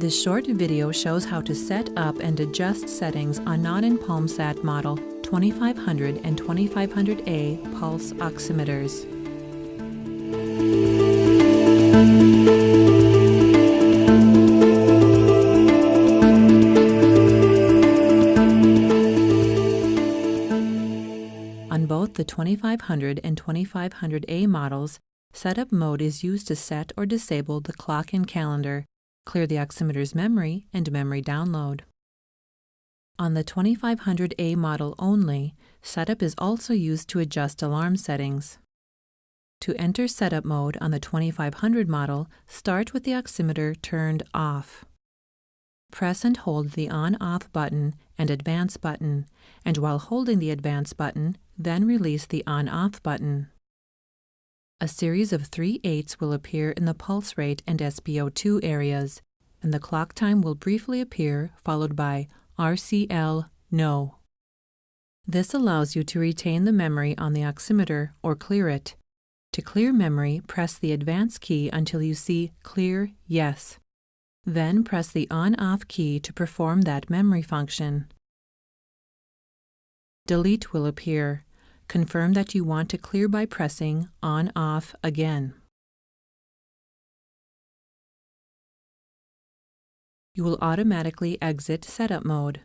This short video shows how to set up and adjust settings on Nonin PalmSAT model 2500 and 2500A pulse oximeters. On both the 2500 and 2500A models, setup mode is used to set or disable the clock and calendar, clear the oximeter's memory, and memory download. On the 2500A model only, setup is also used to adjust alarm settings. To enter setup mode on the 2500 model, start with the oximeter turned off. Press and hold the on-off button and advance button, and while holding the advance button, then release the on-off button. A series of 3 8s will appear in the pulse rate and SpO2 areas, and the clock time will briefly appear, followed by RCL No. This allows you to retain the memory on the oximeter or clear it. To clear memory, press the advance key until you see Clear Yes. Then press the on-off key to perform that memory function. Delete will appear. Confirm that you want to clear by pressing On-Off again. You will automatically exit setup mode.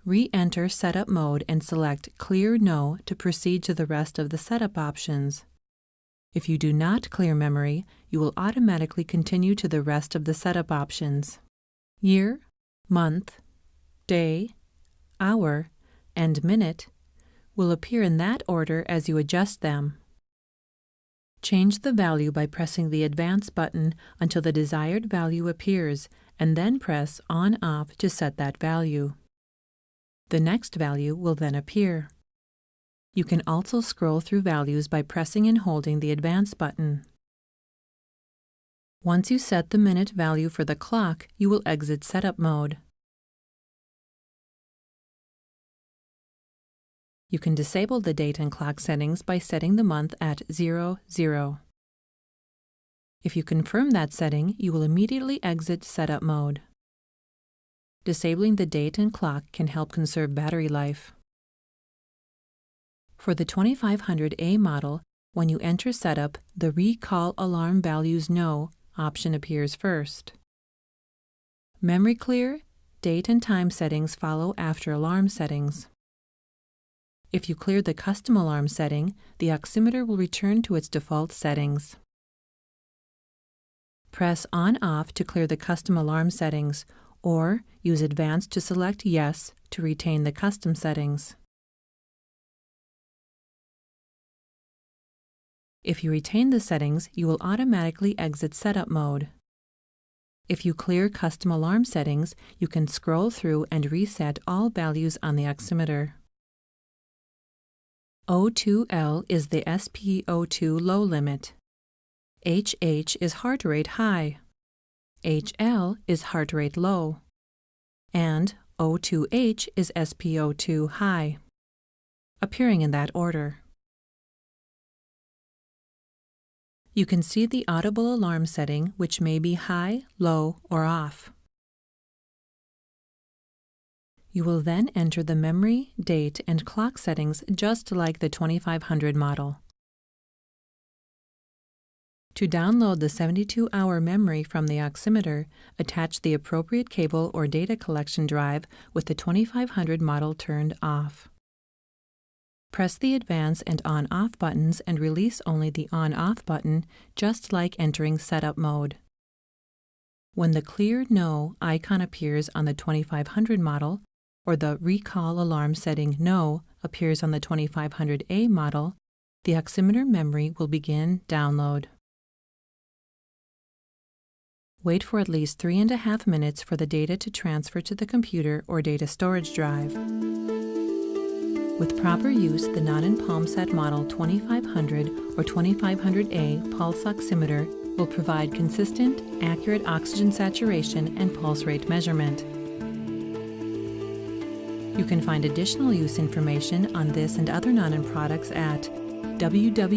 Re-enter setup mode and select Clear No to proceed to the rest of the setup options. If you do not clear memory, you will automatically continue to the rest of the setup options. Year, month, day, hour, and minute will appear in that order as you adjust them. Change the value by pressing the Advance button until the desired value appears, and then press On-Off to set that value. The next value will then appear. You can also scroll through values by pressing and holding the Advance button. Once you set the minute value for the clock, you will exit setup mode. You can disable the date and clock settings by setting the month at 00. If you confirm that setting, you will immediately exit setup mode. Disabling the date and clock can help conserve battery life. For the 2500A model, when you enter setup, the Recall Alarm Values No option appears first. Memory clear, date and time settings follow after alarm settings. If you clear the custom alarm setting, the oximeter will return to its default settings. Press On-Off to clear the custom alarm settings, or use Advance to select Yes to retain the custom settings. If you retain the settings, you will automatically exit setup mode. If you clear custom alarm settings, you can scroll through and reset all values on the oximeter. O2L is the SpO2 low limit. HH is heart rate high. HL is heart rate low. And O2H is SpO2 high, appearing in that order. You can see the audible alarm setting, which may be high, low, or off. You will then enter the memory, date, and clock settings just like the 2500 model. To download the 72-hour memory from the oximeter, attach the appropriate cable or data collection drive with the 2500 model turned off. Press the Advance and On-Off buttons and release only the On-Off button, just like entering setup mode. When the Clear No icon appears on the 2500 model, or the Recall Alarm Setting No appears on the 2500A model, the oximeter memory will begin download. Wait for at least 3.5 minutes for the data to transfer to the computer or data storage drive. With proper use, the Nonin PalmSAT model 2500 or 2500A pulse oximeter will provide consistent, accurate oxygen saturation and pulse rate measurement. You can find additional use information on this and other Nonin products at www.nonin.com.